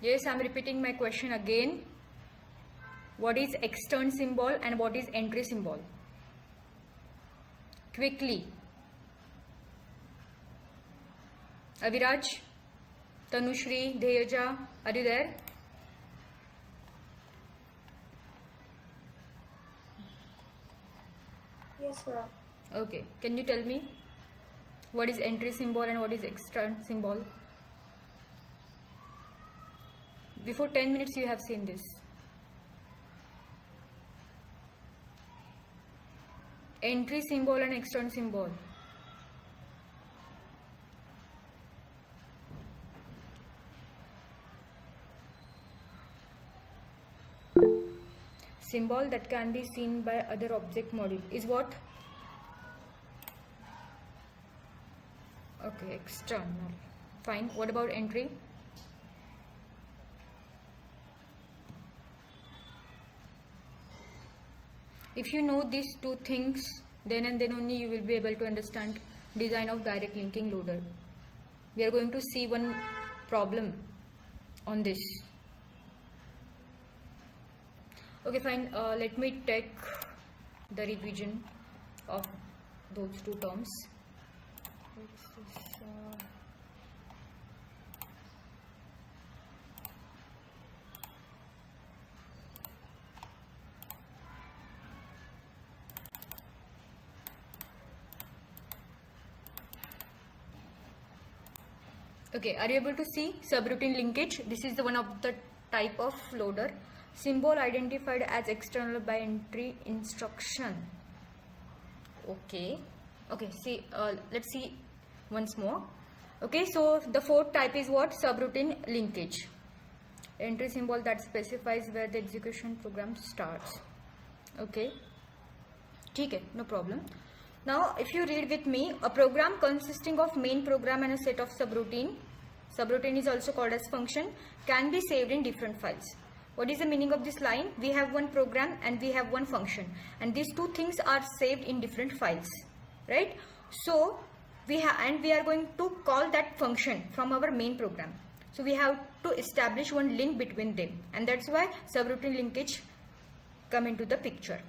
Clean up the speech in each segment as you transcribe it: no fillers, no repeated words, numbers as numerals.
Yes, I'm repeating my question again. What is extern symbol and what is entry symbol? Quickly. Aviraj, Tanushri, Deyaja, are you there? Yes, sir. Okay, can you tell me what is entry symbol and what is extern symbol? Before 10 minutes you have seen this. Entry symbol and extern symbol. Symbol that can be seen by other object module is what? Okay, external. Fine. What about entry? If you know these two things, then and then only you will be able to understand design of direct linking loader. We are going to see one problem on this. Okay, fine. Let me take the revision of those two terms. Okay, are you able to see subroutine linkage? This is the one of the type of loader. Symbol identified as external by entry instruction. Okay, see, let's see once more. Okay, so the fourth type is what? Subroutine linkage. Entry symbol that specifies where the execution program starts. Okay, okay, no problem. Now, if you read with me, a program consisting of main program and a set of subroutine is also called as function, can be saved in different files. What is the meaning of this line? We have one program and we have one function, and these two things are saved in different files, right? So we are going to call that function from our main program. So we have to establish one link between them, and that's why subroutine linkage come into the picture,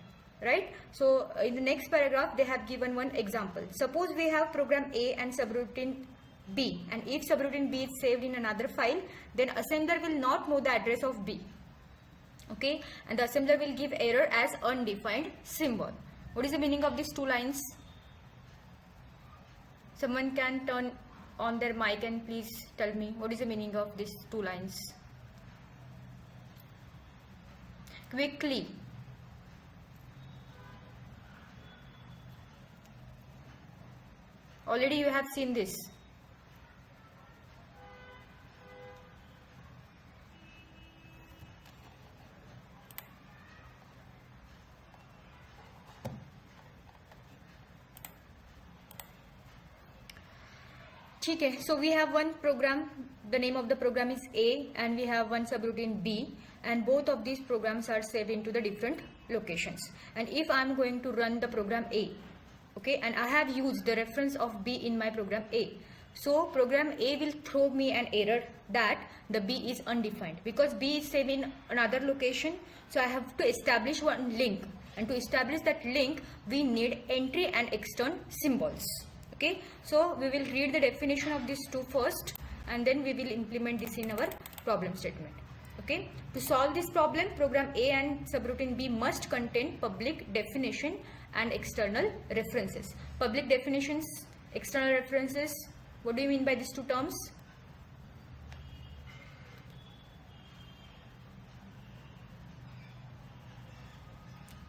right? So in the next paragraph they have given one example. Suppose we have program A and subroutine B, and if subroutine B is saved in another file, then assembler will not know the address of B. Okay, and the assembler will give error as undefined symbol. What is the meaning of these two lines? Someone can turn on their mic and please tell me what is the meaning of these two lines. Quickly. Already you have seen this. Okay, so we have one program, the name of the program is A, and we have one subroutine B, and both of these programs are saved into the different locations. And if I am going to run the program A, okay, and I have used the reference of B in my program A, so program A will throw me an error that the B is undefined because B is saved in another location. So I have to establish one link, and to establish that link we need entry and extern symbols. Okay, so we will read the definition of these two first, and then we will implement this in our problem statement. Okay, to solve this problem, program A and subroutine B must contain public definition and external references. Public definitions, external references, what do you mean by these two terms?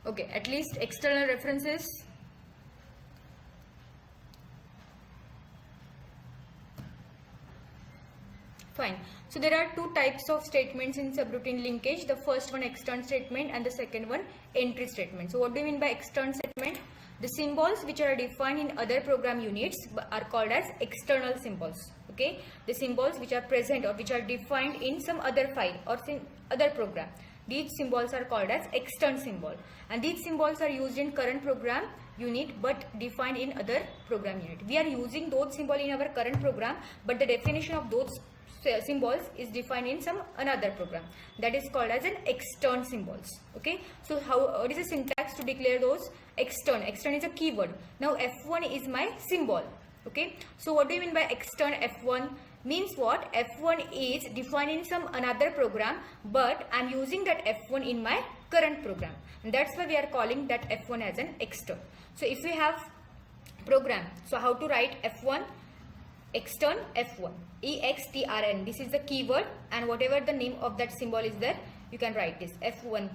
Okay, at least external references. Fine. So there are two types of statements in subroutine linkage. The first one extern statement and the second one entry statement. So what do you mean by extern statement? The symbols which are defined in other program units are called as external symbols. Okay, the symbols which are present or which are defined in some other file or in other program, these symbols are called as extern symbol, and these symbols are used in current program unit but defined in other program unit. We are using those symbols in our current program, but the definition of those symbols is defined in some another program, that is called as an extern symbols. Okay, so what is the syntax to declare those? Extern is a keyword. Now F1 is my symbol. Okay, so what do you mean by extern F1? Means what? F1 is defined in some another program, but I am using that F1 in my current program, and that's why we are calling that F1 as an extern. So if we have program, so how to write F1? Extern F1, EXTRN, this is the keyword, and whatever the name of that symbol is there, you can write this F1,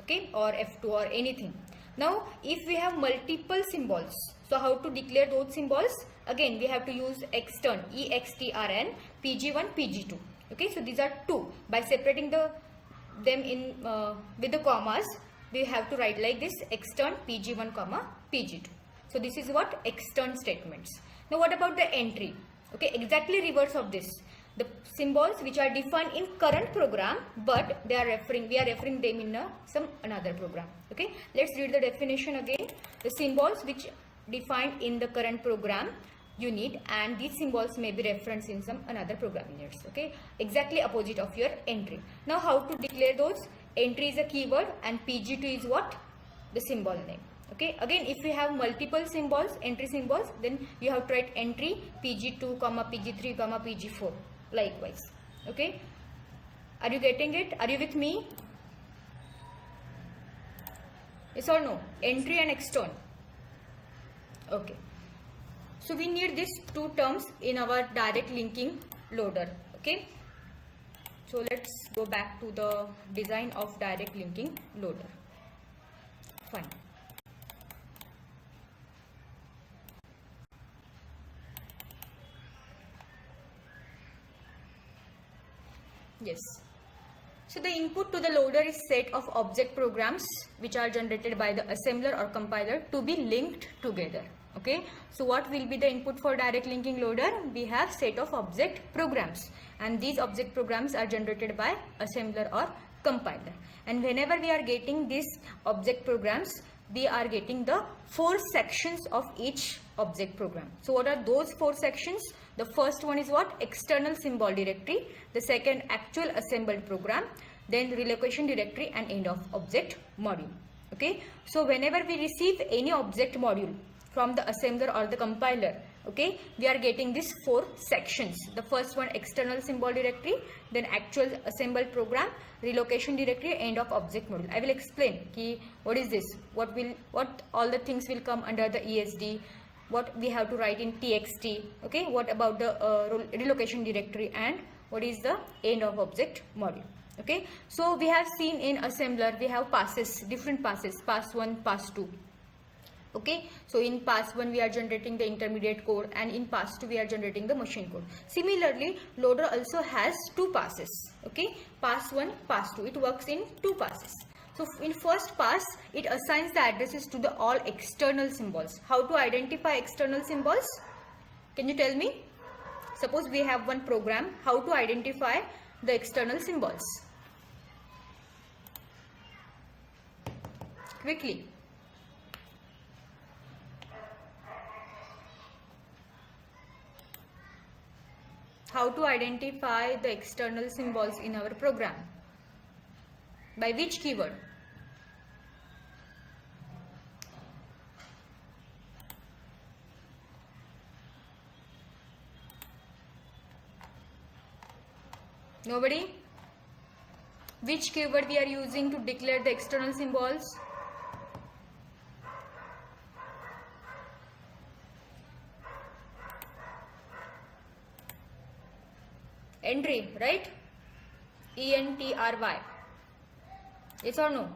okay, or F2 or anything. Now if we have multiple symbols, so how to declare those symbols? Again we have to use extern, EXTRN, PG1, PG2. Okay, so these are two. By separating them in with the commas, we have to write like this: extern PG1, PG2. So this is what extern statements. Now what about the entry? Okay, exactly reverse of this. The symbols which are defined in current program, but we are referring them in some another program. Okay, let's read the definition again. The symbols which defined in the current program unit, and these symbols may be referenced in some another program units. Okay, exactly opposite of your entry. Now how to declare those? Entry is a keyword and PG2 is what? The symbol name. Okay, again if we have multiple symbols, entry symbols, then you have to write entry PG2, PG3, PG4 likewise. Okay, are you getting it? Are you with me? Yes or no? Entry and extern. Okay, so we need these two terms in our direct linking loader. Okay, so let's go back to the design of direct linking loader. Fine. Yes. So the input to the loader is set of object programs which are generated by the assembler or compiler to be linked together. Okay. So what will be the input for direct linking loader? We have set of object programs, and these object programs are generated by assembler or compiler. And whenever we are getting these object programs, we are getting the 4 sections of each object program. So what are those 4 sections? The first one is what? External symbol directory. The second, actual assembled program. Then relocation directory and end of object module. Okay. So whenever we receive any object module from the assembler or the compiler, okay, we are getting these 4 sections. The first one, external symbol directory, then actual assembled program, relocation directory, end of object module. I will explain ki what is this, what all the things will come under the ESD, what we have to write in TXT, okay, what about the relocation directory, and what is the end of object module. Okay, so we have seen in assembler we have passes, different passes, pass 1, pass 2. Okay, so in pass 1 we are generating the intermediate code, and in pass 2 we are generating the machine code. Similarly, loader also has 2 passes. Okay, pass 1, pass 2. It works in 2 passes. So in first pass, it assigns the addresses to the all external symbols. How to identify external symbols? Can you tell me? Suppose we have one program, how to identify the external symbols? Quickly. How to identify the external symbols in our program? By which keyword? Nobody? Which keyword we are using to declare the external symbols? Entry, right? ENTRY. Yes or no?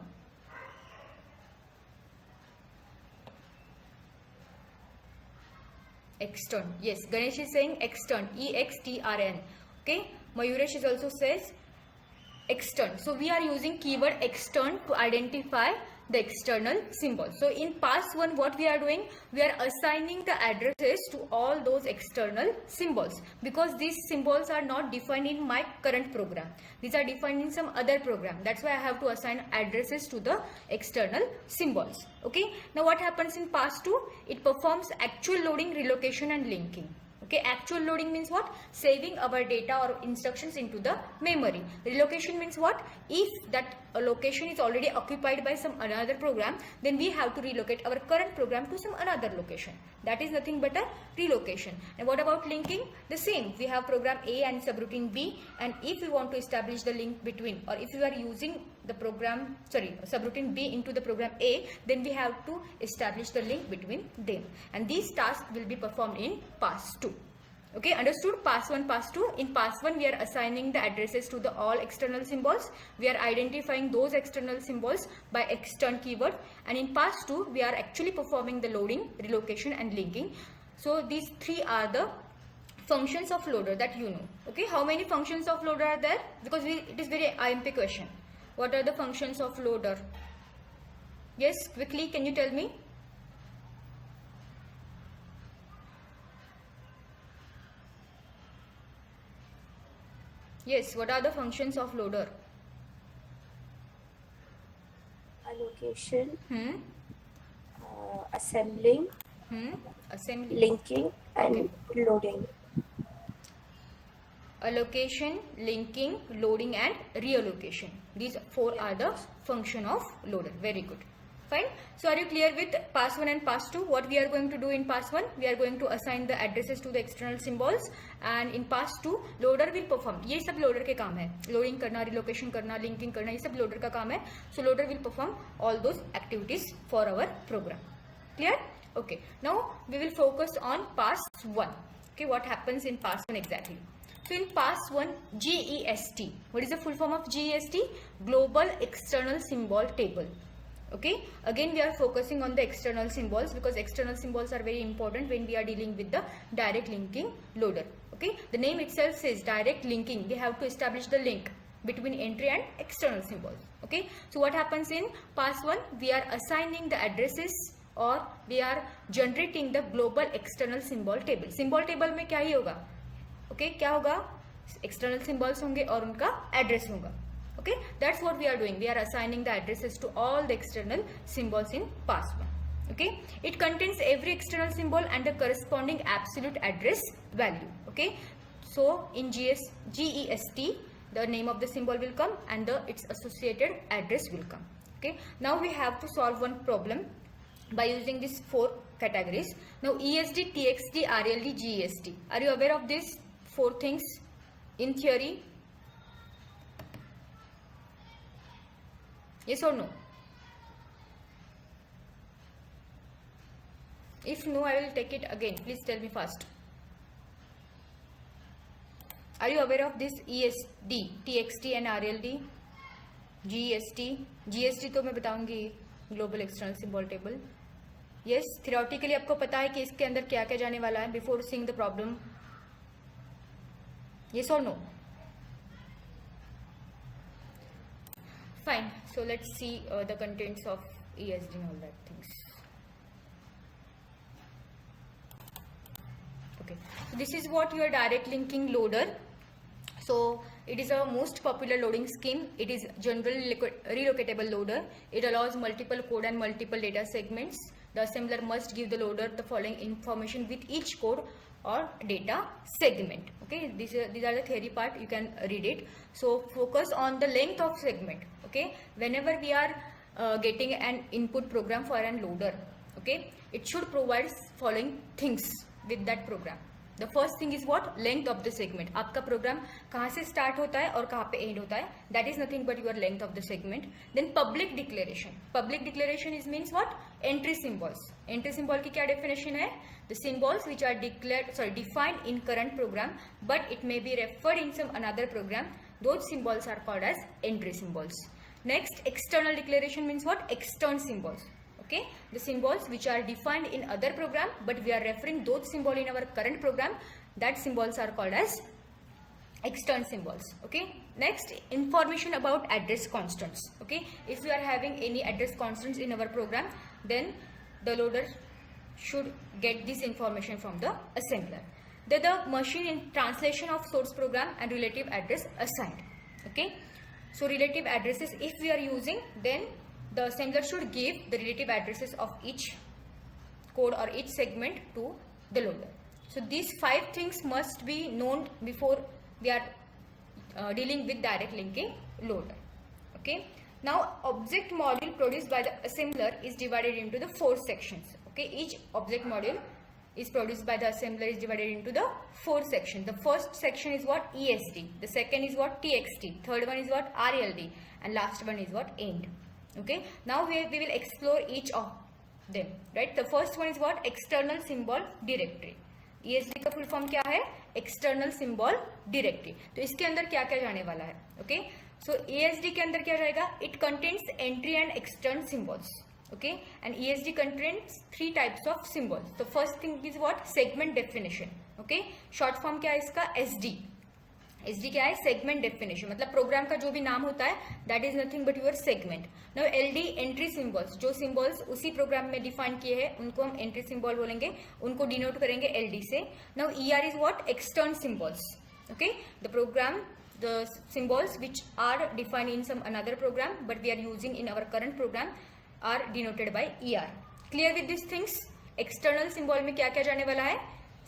Extern. Yes, Ganesh is saying extern, EXTRN. Okay, Mayuresh is also says extern. So we are using keyword extern to identify the external symbol. So in pass 1, what we are doing? We are assigning the addresses to all those external symbols, because these symbols are not defined in my current program. These are defined in some other program. That's why I have to assign addresses to the external symbols. Okay. Now what happens in pass 2? It performs actual loading, relocation and linking. Okay, actual loading means what? Saving our data or instructions into the memory. Relocation means what? If that location is already occupied by some another program, then we have to relocate our current program to some another location. That is nothing but a relocation. And what about linking? The same. We have program A and subroutine B, and if we want to establish the link between, or if you are using the program, subroutine B into the program A, then we have to establish the link between them. And these tasks will be performed in pass 2. Okay, understood? Pass 1, pass 2. In pass 1, we are assigning the addresses to the all external symbols. We are identifying those external symbols by extern keyword. And in pass 2, we are actually performing the loading, relocation and linking. So these three are the functions of loader that you know. Okay, how many functions of loader are there? Because it is very IMP question. What are the functions of loader? Yes, quickly, can you tell me? Yes, what are the functions of loader? Allocation, assembling, Assembly. linking, and loading. Allocation, linking, loading and reallocation. These four are the function of loader. Very good. Fine. So are you clear with pass 1 and pass 2? What we are going to do in pass 1? We are going to assign the addresses to the external symbols, and in pass 2 loader will perform. ये सब loader के काम है. Loading करना, relocation करना, linking करना, ये सब loader का काम है. So loader will perform all those activities for our program. Clear? Okay. Now we will focus on pass 1. Okay, what happens in pass 1 exactly? So in pass 1, GEST. What is the full form of GEST? Global External Symbol Table. Okay, again we are focusing on the external symbols because external symbols are very important when we are dealing with the direct linking loader. Okay, the name itself says direct linking. We have to establish the link between entry and external symbols. Okay, so what happens in pass 1? We are assigning the addresses और we are generating the global external symbol table. Symbol table में क्या ही होगा? Okay, क्या होगा? External symbols होंगे और उनका address होगा. Okay, that's what we are doing. We are assigning the addresses to all the external symbols in pass 1. Okay, it contains every external symbol and the corresponding absolute address value. Okay, so in GEST, the name of the symbol will come and its associated address will come. Okay, now we have to solve one problem by using these four categories. Now ESD, TXT, RLD, GEST. Are you aware of these four things in theory? Yes or no? If no, I will take it again. Please tell me fast. Are you aware of this ESD, TXT and RLD? GEST. GST तो मैं बताऊंगी, global external symbol table. Yes, theoretically आपको पता है कि इसके अंदर क्या क्या जाने वाला है before seeing the problem. Yes or no? Fine. So let's see the contents of ESD and all that things. Okay. So this is what your direct linking loader. So it is a most popular loading scheme. It is generally relocatable loader. It allows multiple code and multiple data segments. The assembler must give the loader the following information with each code or data segment. Okay, these are the theory part. You can read it. So focus on the length of segment. Okay, whenever we are getting an input program for an loader, okay, it should provide following things with that program. The first thing is what? Length of the segment. आपका program कहाँ से start होता है और कहाँ पे end होता है? That is nothing but your length of the segment. Then public declaration. Public declaration is means what? Entry symbols. Entry symbol की क्या definition है? The symbols which are defined in current program, but it may be referred in some another program. Those symbols are called as entry symbols. Next, external declaration means what? External symbols. Okay, the symbols which are defined in other program, but we are referring those symbol in our current program, that symbols are called as external symbols. Okay, next, information about address constants. Okay, if we are having any address constants in our program, then the loader should get this information from the assembler. The machine in translation of source program and relative address assigned. Okay, so relative addresses if we are using, then the assembler should give the relative addresses of each code or each segment to the loader. So these 5 things must be known before we are dealing with direct linking loader. Okay, now object module produced by the assembler is divided into the 4 sections. Okay, each object module is produced by the assembler is divided into the 4 sections. The first section is what? ESD. The second is what? TXT. Third one is what? RLD. And last one is what? End. Okay, now we will explore each of them, right? The first one is what? External symbol directory. ESD का full form क्या है? External symbol directory. तो इसके अंदर क्या क्या जाने वाला है? ओके, सो ESD के अंदर क्या जाएगा? It contains entry and extern symbols. Okay, and ESD contains 3 types of symbols. तो first thing is what? Segment definition. Okay, short form क्या है इसका? SD. SD क्या है? Segment definition. मतलब प्रोग्राम का जो भी नाम होता है that is nothing but your segment. Now LD entry symbols. जो सिंबल्स उसी प्रोग्राम में डिफाइन किए हैं उनको हम एंट्री सिंबल बोलेंगे, उनको डिनोट करेंगे LD से. Now ER is what? Extern symbols. Okay, the program the symbols which are defined in some another program but we are using in our current program are denoted by ER. Clear with these things? External symbol में क्या क्या जाने वाला है?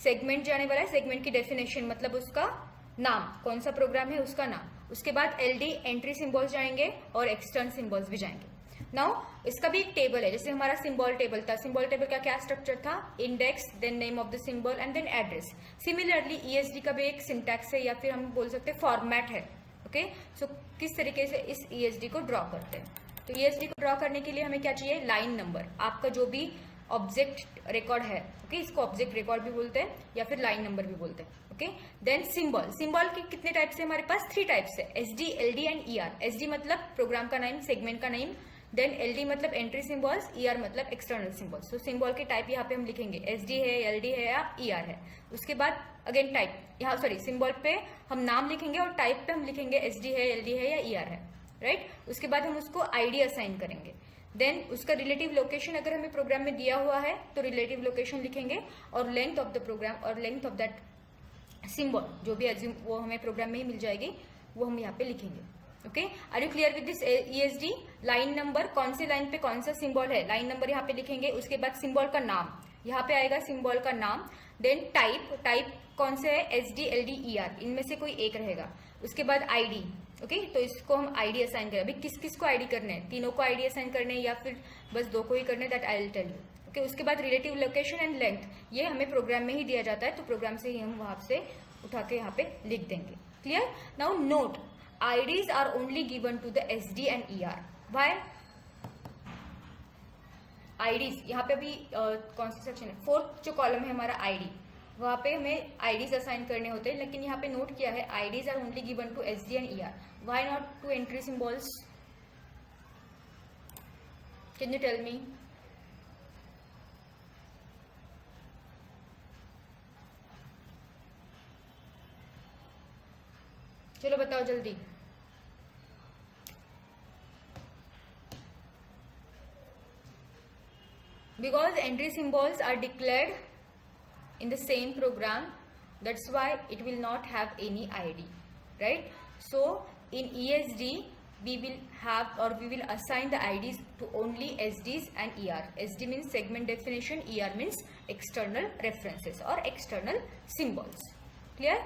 Segment जाने वाला है. Segment की डेफिनेशन मतलब उसका नाम, कौन सा प्रोग्राम है उसका नाम. उसके बाद LD एंट्री सिंबल्स जाएंगे और एक्सटर्न सिंबल्स भी जाएंगे. नाउ इसका भी एक टेबल है, जैसे हमारा सिंबल टेबल था. सिंबल टेबल का क्या स्ट्रक्चर था? Index, then name of the symbol and then address. Similarly ESD का भी एक सिंटैक्स है या फिर हम बोल सकते हैं फॉर्मेट है. ओके, सो किस तरीके से इस ESD को ड्रॉ करते हैं? तो ESD को ड्रॉ करने के लिए हमें क्या चाहिए? Line number. आपका जो भी ऑब्जेक्ट रिकॉर्ड है, ओके, इसको ऑब्जेक्ट रिकॉर्ड भी बोलते हैं या फिर लाइन नंबर भी बोलते हैं. Okay, then symbol. सिंबल के कितने टाइप्स है हमारे पास? 3 टाइप्स है, SD, LD and ER. SD मतलब प्रोग्राम का नाम, सेगमेंट का नाम. देन LD मतलब एंट्री सिंबल्स, ER मतलब एक्सटर्नल सिंबल्स. तो सिंबल के टाइप यहाँ पे हम लिखेंगे SD है, LD है या ER है. उसके बाद अगेन टाइप, यहाँ सॉरी सिंबल पे हम नाम लिखेंगे और टाइप पे हम लिखेंगे SD है, LD है या ER है, राइट. उसके बाद हम उसको ID असाइन करेंगे. देन उसका रिलेटिव लोकेशन अगर हमें प्रोग्राम में दिया हुआ है तो रिलेटिव लोकेशन लिखेंगे और लेंथ ऑफ द प्रोग्राम और लेंथ ऑफ दैट सिंबल जो भी एज्यूम वो हमें प्रोग्राम में ही मिल जाएगी वो हम यहाँ पे लिखेंगे. Okay, are you clear with this ESD? Line number, कौन से लाइन पे कौन सा सिंबल है, लाइन नंबर यहाँ पे लिखेंगे. उसके बाद सिंबल का नाम, यहाँ पे आएगा सिंबल का नाम. देन टाइप, टाइप कौन से है? SD, LD, ER, इनमें से कोई एक रहेगा. उसके बाद ID. ओके, तो इसको हम ID असाइन करें. अभी किस किस को ID करने हैं? तीनों को ID असाइन करने हैं या फिर बस 2 को ही करने? That I will tell you. Okay, उसके बाद रिलेटिव लोकेशन एंड लेंथ, ये हमें प्रोग्राम में ही दिया जाता है तो प्रोग्राम से ही हम वहां से उठा के यहाँ पे लिख देंगे. Clear? Now note, IDs are only given to the SD and ER. Why? IDs यहाँ पे अभी कौन सा सेक्शन है? 4th जो कॉलम है हमारा ID, वहाँ पे हमें IDs असाइन करने होते हैं. लेकिन यहाँ पे नोट किया है IDs are only given to SD and ER. Why not to entry symbols? Can you tell me? चलो बताओ जल्दी. Because entry symbols are declared in the same program, that's why it will not have any ID, right? So in ESD we will have or we will assign the IDs to only SDs and ER. SD means segment definition, ER means external references or external symbols. Clear?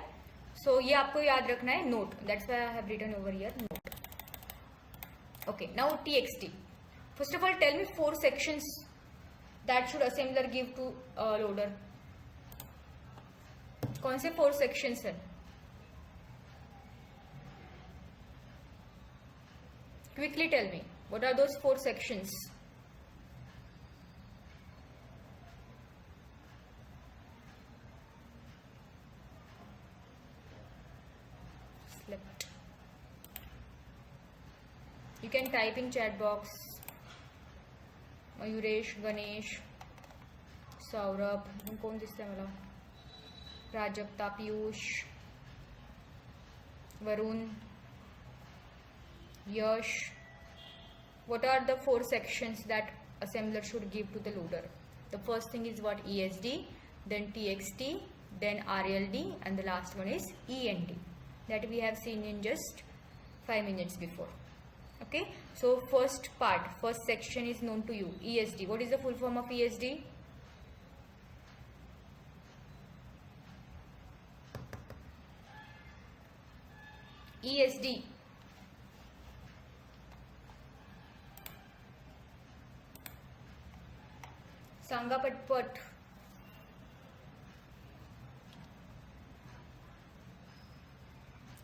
So ये आपको याद रखना है, note. That's why I have written over here note. Okay, now TXT. First of all, tell me 4 sections that should assembler give to loader. कौन से 4 sections है? Quickly tell me, what are those 4 sections? Slept. You can type in chat box. Mayuresh, Ganesh, Saurabh, कौन दिसतंय मला? प्राजक्ता, पीयूष, वरुण, यश. What are the 4 sections that assembler should give to the loader? The first thing is what? ESD, then TXT, then RLD, and the last one is END that we have seen in just 5 minutes before. Okay, so first part, first section is known to you, ESD. What is the full form of ESD? ESD, Sangapatpat,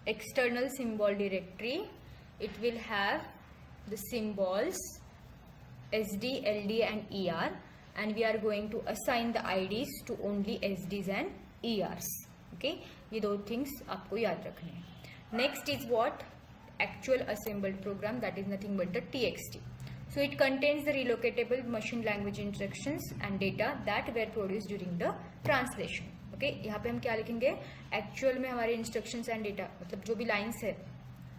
external symbol directory. It will have the symbols SD, LD and ER, and we are going to assign the IDs to only SDs and ERs. Okay, ये दो things आपको याद रखने हैं. Next is what? Actual assembled program, that is nothing but the TXT. So it contains the relocatable machine language instructions and data that were produced during the translation. Okay यहाँ पे हम क्या लिखेंगे? एक्चुअल में हमारे इंस्ट्रक्शंस एंड डेटा, मतलब जो भी लाइंस है,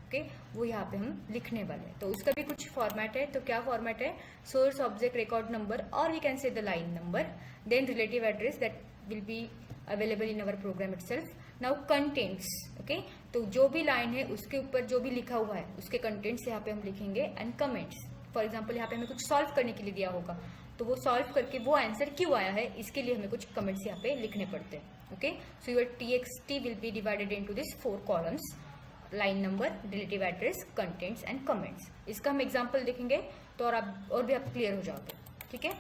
ओके वो यहाँ पे हम लिखने वाले हैं. तो उसका भी कुछ फॉर्मेट है. तो क्या फॉर्मेट है? सोर्स ऑब्जेक्ट रिकॉर्ड नंबर, और we can say the line number, then relative address that will be available in our program itself. Now contents, okay, तो जो भी लाइन है उसके ऊपर जो भी लिखा हुआ है उसके कंटेंट्स यहाँ पे हम लिखेंगे. एंड कमेंट्स, फॉर एग्जाम्पल यहाँ पे हमें कुछ सॉल्व करने के लिए दिया होगा, तो वो सॉल्व करके वो आंसर क्यों आया है इसके लिए हमें कुछ कमेंट्स यहाँ पे लिखने पड़ते हैं. Okay, so your TXT will be divided into this 4 columns: line number, relative address, contents and comments. इसका हम एग्जाम्पल देखेंगे तो और भी आप क्लियर हो जाओगे. ठीक है.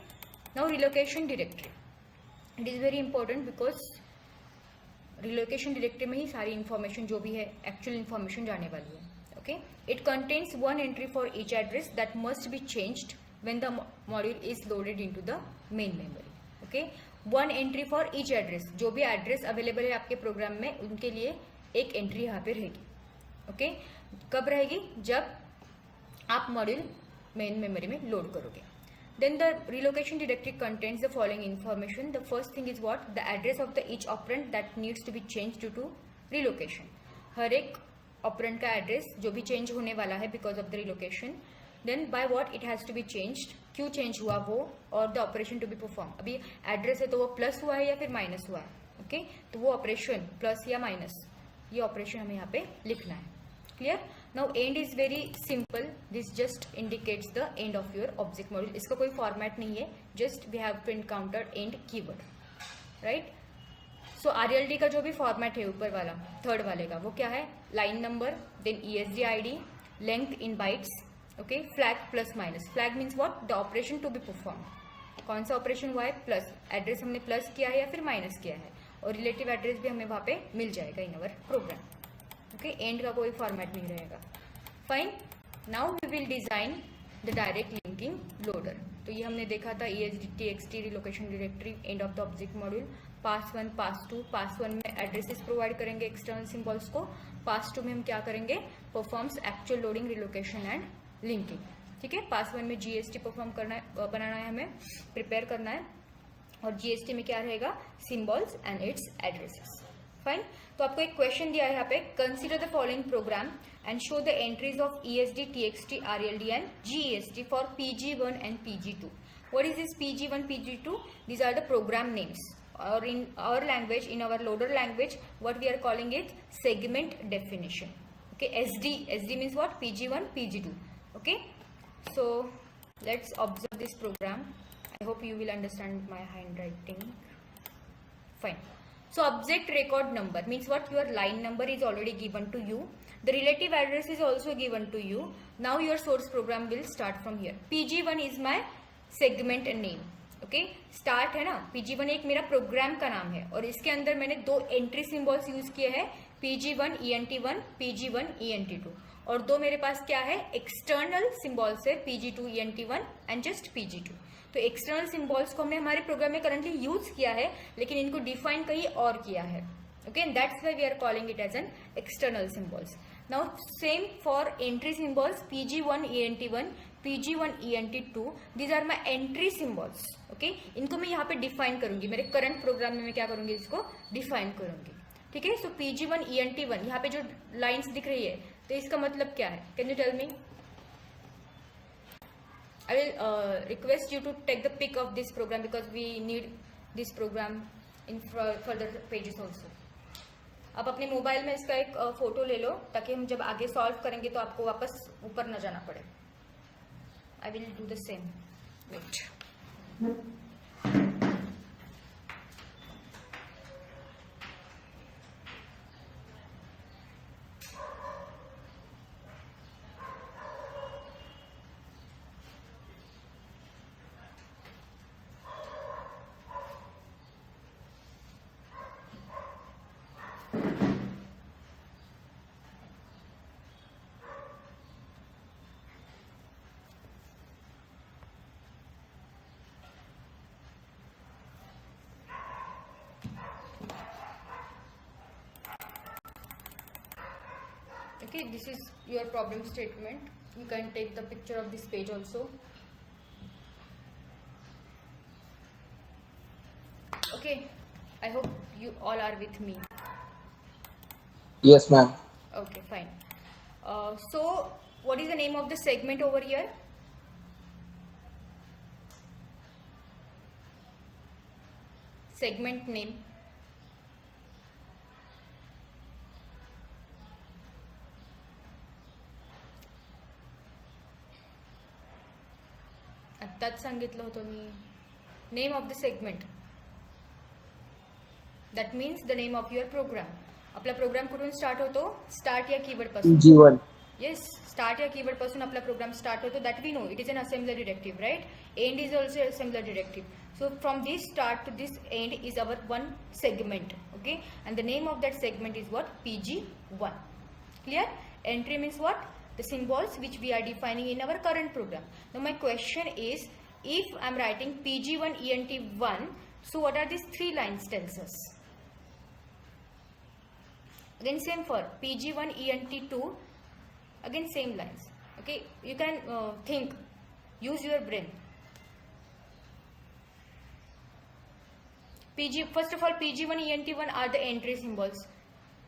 Now relocation directory, it is very important because relocation directory में ही सारी इन्फॉर्मेशन जो भी है एक्चुअल इन्फॉर्मेशन जाने वाली है. Okay, it contains 1 entry for each address that must be changed when the module is loaded into the main memory. Okay, 1 entry for each address, जो भी एड्रेस अवेलेबल है आपके प्रोग्राम में उनके लिए एक एंट्री यहाँ पे रहेगी. ओके, कब रहेगी? जब आप मॉड्यूल मेन मेमोरी में लोड करोगे. Then the relocation directory contains the following information. The first thing is what? The address of the each operand that needs to be changed due to relocation. हर एक operand का address जो भी change होने वाला है because of the relocation. Then by what it has to be changed, क्यों change हुआ वो, और the operation to be perform. अभी एड्रेस है तो वो प्लस हुआ है या फिर माइनस हुआ है. ओके, तो वो ऑपरेशन प्लस या माइनस, ये ऑपरेशन हमें यहाँ पे लिखना है. Clear. Now end is very simple, this just indicates the end of your object module. इसका कोई फॉर्मेट नहीं है, just we have to encounter end keyword, right. So RLD का जो भी फॉर्मेट है ऊपर वाला थर्ड वाले का, वो क्या है? Line number, then ESD ID, length in bytes. Okay, flag plus minus. Flag means what? The operation to be perform. कौन सा ऑपरेशन हुआ है? प्लस. एड्रेस हमने प्लस किया है या फिर माइनस किया है, और रिलेटिव एड्रेस भी हमें वहाँ पे मिल जाएगा in our program. Okay, end का कोई फॉर्मेट नहीं रहेगा. Fine. Now we will design the direct linking loader. तो ये हमने देखा था ESD TXT relocation directory, end of the object module. Pass 1, pass 2. Pass 1 में एड्रेसेस प्रोवाइड करेंगे एक्सटर्नल सिंबल्स को. पास 2 में हम क्या करेंगे? Performs actual loading, relocation and linking. ठीक है. पास 1 में GST परफॉर्म करना है, बनाना है, हमें प्रिपेयर करना है, और GST में क्या रहेगा? Symbols and it's addresses. Fine. तो आपको एक क्वेश्चन दिया है यहाँ पे, consider the following programme and show the entries of ESD TXT RLD and GEST for PG1 and PG2. What is this PG1, PG2? These are the program names, or in our language, in our loader language, what we are calling it? Segment definition. Okay, SD means what? PG1, PG2. Okay, so let's observe this program. I hope you will understand my handwriting. Fine. So object record number means what? Your line number is already given to you. The relative address is also given to you. Now your source program will start from here. PG1 is my segment name. Okay, start है ना. PG1 एक मेरा programme का नाम है, और इसके अंदर मैंने 2 एंट्री सिंबल्स यूज किए हैं, PG1 ENT1, PG1 ENT2, और 2 मेरे पास क्या है? एक्सटर्नल सिंबल्स है, PG2 ENT1 and just PG2. तो एक्सटर्नल सिंबल्स को हमने हमारे प्रोग्राम में करंटली यूज किया है, लेकिन इनको डिफाइन कहीं और किया है. Okay, and that's why we are calling it as an external symbols. Now same for entry symbols, PG1 ENT1, PG1 ENT2, these are my entry symbols. Okay, इनको मैं यहाँ पे डिफाइन करूंगी, मेरे करंट प्रोग्राम में मैं क्या करूंगी? इसको डिफाइन करूंगी. ठीक है. सो PG1 ENT1, यहाँ पे जो लाइन्स दिख रही है, तो इसका मतलब क्या है? Can you tell me? I will request you to take the pic of this program because we need this program in further pages also. आप अपने मोबाइल में इसका एक फोटो ले लो, ताकि हम जब आगे सॉल्व करेंगे तो आपको वापस ऊपर न जाना पड़े. I will do the same. Wait. Okay, this is your problem statement. You can take the picture of this page also. Okay, I hope you all are with me. Yes, ma'am. Okay, fine. So what is the name of the segment over here? Segment name. आत्ताच सांगितलं होतं मी. Name of the segment. That means the name of your program. आपला program कुठून start होतो? Start या keyword पासून. G1. Yes, start या कीवर्ड पासून आपला प्रोग्राम स्टार्ट होतो. That we know it is an assembler directive, right? End is also assembler directive. So from this start to this end is our one segment, okay? And the name of that segment is what? PG1. Clear? Entry means what? The symbols which we are defining in our current program. Now my question is, if I'm writing PG1 ENT1, so what are these three lines tells us? Again same for PG1 ENT2, again same lines, okay? You can think, use your brain. First of all, PG1 ENT1 are the entry symbols.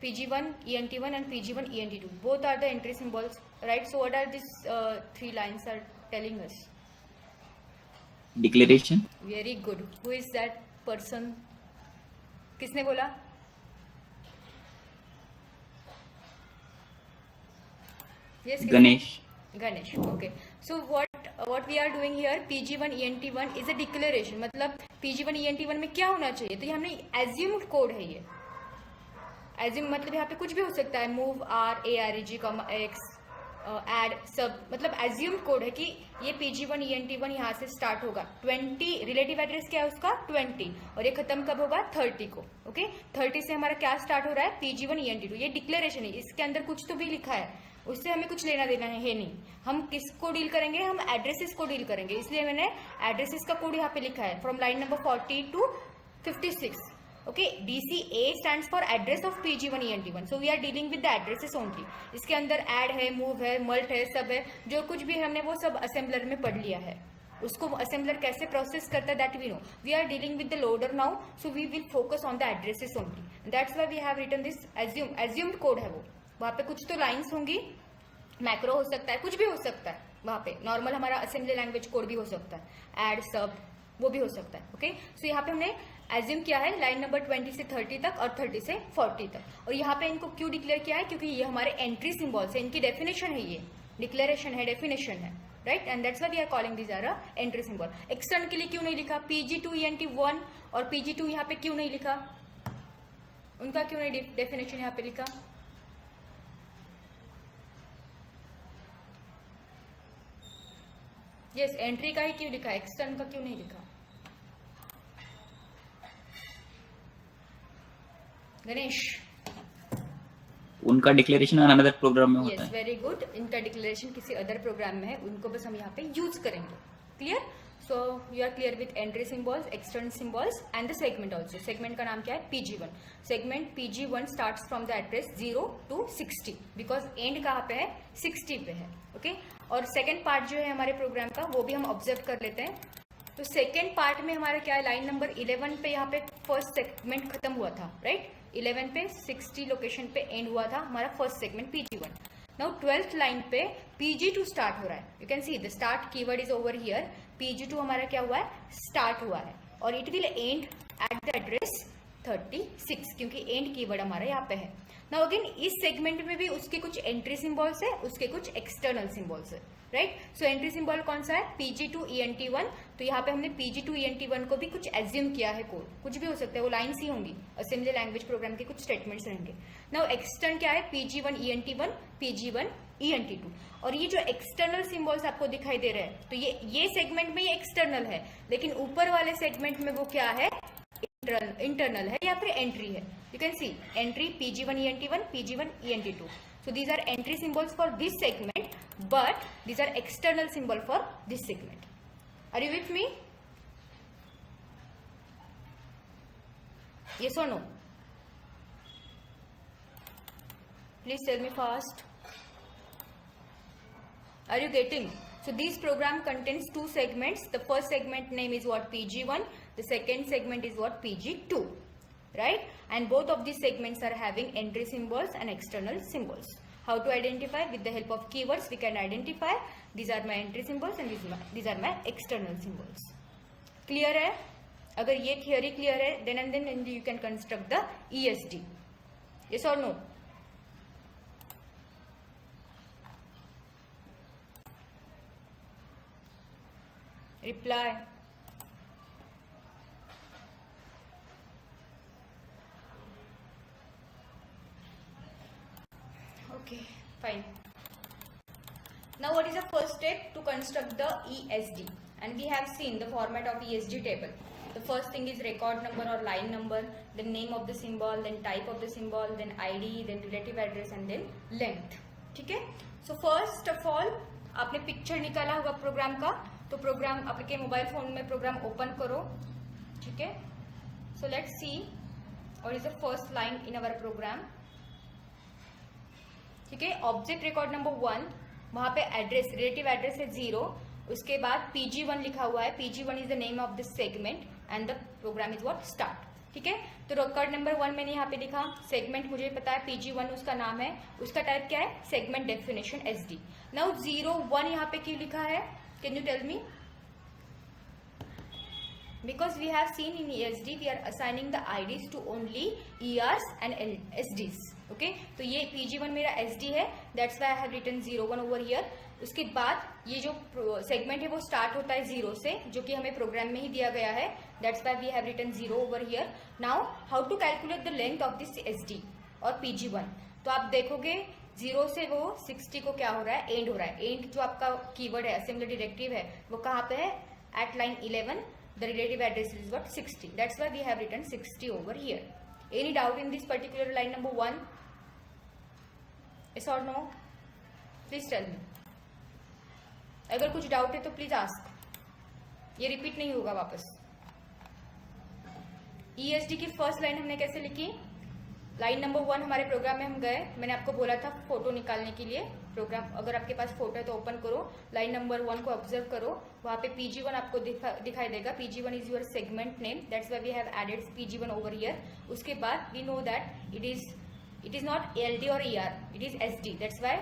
PG1 ENT1 and PG1 ENT2 both are the entry symbols, right? So what are these three lines are telling us? Declaration. Very good. Who is that person? किसने बोला? Yes, Ganesh. Ganesh. Okay. So what we are doing here, PG1 ENT1 is a declaration. मतलब PG1 ENT1 में क्या होना चाहिए? तो ये हमने assumed code है ये. Assume मतलब यहाँ पे कुछ भी हो सकता है. Move R, ARG, X, add, sub. मतलब assumed code है कि ये PG1 ENT1 यहाँ से start होगा. 20 relative address क्या है उसका? 20. और ये खत्म कब होगा? 30 को. ओके, 30 से हमारा क्या स्टार्ट हो रहा है? PG1 ENT2. ये डिक्लेरेशन है. इसके अंदर कुछ तो भी लिखा है, उससे हमें कुछ लेना देना है नहीं. हम किसको डील करेंगे? हम एड्रेसेस को डील करेंगे. इसलिए मैंने एड्रेसेस का कोड यहाँ पे लिखा है from line number 40 to 56. Okay, DCA stands for address of PG1 ENT1. So we are dealing with the addresses only. इसके अंदर ऐड है, मूव है, मल्ट है, सब है. जो कुछ भी हमने वो सब असेंबलर में पढ़ लिया है. उसको असेंबलर कैसे प्रोसेस करता है that we know. We are dealing with the loader now, so we will focus on the addresses only. That's why we have written this assumed code है वो. वहाँ पे कुछ तो लाइन्स होंगी, मैक्रो हो सकता है, कुछ भी हो सकता है. वहाँ पे नॉर्मल हमारा असेंबली लैंग्वेज कोड भी हो सकता है, ऐड, सब, वो भी हो सकता है. ओके, सो यहाँ पे हमने एज्यूम किया है लाइन नंबर 20 से 30 तक और 30 से 40 तक. और यहाँ पे इनको क्यों डिक्लेयर किया है? क्योंकि ये हमारे एंट्री सिंबल्स है, इनकी डेफिनेशन है. ये डिक्लेरेशन है, डेफिनेशन है, right? And that's why we are calling this are entry symbol. Extern के लिए क्यों नहीं लिखा? PG2 ENT1 और PG2 यहाँ पे क्यों नहीं लिखा? उनका क्यों नहीं डेफिनेशन यहाँ पे लिखा? यस, एंट्री का ही क्यों लिखा? एक्सटर्न का क्यों नहीं लिखा? गणेश, उनका डिक्लेरेशन अनदर प्रोग्राम में होता यस, है. Very good. इनका डिक्लेरेशन किसी अदर प्रोग्राम में है, उनको बस हम यहाँ पे यूज करेंगे. Clear? So you are clear with entry symbols, external symbols and the segment also. Segment का नाम क्या है? PG1. Segment PG1 starts from the address 0 to 60 because end कहाँ पे है? 60 पे है. ओके, और सेकेंड पार्ट जो है हमारे प्रोग्राम का वो भी हम ऑब्जर्व कर लेते हैं. तो सेकेंड पार्ट में हमारा क्या है? लाइन नंबर 11 पे यहाँ पे फर्स्ट सेगमेंट खत्म हुआ था, राइट? 11 पे 60 लोकेशन पे एंड हुआ था हमारा first segment PG1. Now 12th line पे PG2 स्टार्ट हो रहा है. You can see the start keyword is over here. PG2 हमारा क्या हुआ है? स्टार्ट हुआ है और it will and at the address 36 क्योंकि एंड कीवर्ड हमारा यहाँ पे है. नाउ अगेन इस सेगमेंट में भी उसके कुछ एंट्री सिंबल्स है, उसके कुछ एक्सटर्नल सिंबल्स है, राइट? सो एंट्री सिंबल कौन सा है? PG2 ENT1. तो यहाँ पे हमने PG2 ENT1 को भी कुछ एज्यूम किया है कोड. कुछ भी हो सकता है, वो लाइन्स ही होंगी. असेंबली लैंग्वेज प्रोग्राम के कुछ स्टेटमेंट्स रहेंगे. नाउ एक्सटर्न क्या है? PG1 ENT1, PG1 ENT2. और ये जो एक्सटर्नल सिंबल्स आपको दिखाई दे रहे हैं, तो ये सेगमेंट में ये एक्सटर्नल है, लेकिन ऊपर वाले सेगमेंट में वो क्या है? इंटरनल है या फिर एंट्री है. You can see entry PG1 ENT1, PG1 ENT2. So these are entry symbols for this segment, but these are external symbol for this segment. Are you with me? Yes or no? Please tell me fast. Are you getting? So this program contains two segments. The first segment name is what? PG1. The second segment is what? PG2. Right? And both of these segments are having entry symbols and external symbols. How to identify? With the help of keywords we can identify. These are my entry symbols and these are my external symbols. Clear है? अगर ये theory clear है, then and then you can construct the ESD. Yes or no? Reply. Okay, fine. Now what is the first step to construct the ESD? And we have seen the format of ESD table. The first thing is record number or line number, then name of the symbol, then type of the symbol, then ID, then relative address and then length. ठीक है? So first of all आपने picture निकाला होगा programme का, तो programme आपके mobile phone में programme open करो. ठीक है? So let's see what is the first line in our program. ठीक है? ऑब्जेक्ट रिकॉर्ड नंबर 1, वहां पे एड्रेस रिलेटिव एड्रेस है 0. उसके बाद PG1 लिखा हुआ है. PG1 is the name of the segment and the program is what? Start. ठीक है? तो रिकॉर्ड नंबर 1 मैंने यहाँ पे लिखा. सेगमेंट मुझे पता है PG1 उसका नाम है. उसका टाइप क्या है? Segment definition SD. नाउ 0 1 यहाँ पे क्यों लिखा है? Can you tell me? Because we have seen in ESD we are assigning the IDs to only ERs and SDs. Okay, तो ये PG1 मेरा SD है. That's why I have written 01 over here. उसके बाद ये जो सेगमेंट है वो स्टार्ट होता है 0 से, जो कि हमें प्रोग्राम में ही दिया गया है. That's why we have written 0 over here. Now how to calculate the length of this SD और PG1? तो आप देखोगे 0 से वो 60 को क्या हो रहा है? एंड हो रहा है. एंड जो आपका कीवर्ड है, असेंबली डायरेक्टिव है, वो कहाँ पे है? At line 11. The relative address is what? 60. That's why we have written 60 over here. Any doubt in this particular line number 1? Yes or no? Please tell me. अगर कुछ डाउट है तो प्लीज आस्क. ये रिपीट नहीं होगा वापस. ESD की first line हमने कैसे लिखी? लाइन नंबर 1 हमारे प्रोग्राम में हम गए. मैंने आपको बोला था फोटो निकालने के लिए. प्रोग्राम अगर आपके पास फोटो है तो ओपन करो, लाइन नंबर 1 को ऑब्जर्व करो. वहां पे PG1 आपको दिखाई देगा. PG1 is your segment name. That's why we have added PG1 over here. उसके बाद we know that it is not LD और ER, it is SD. That's why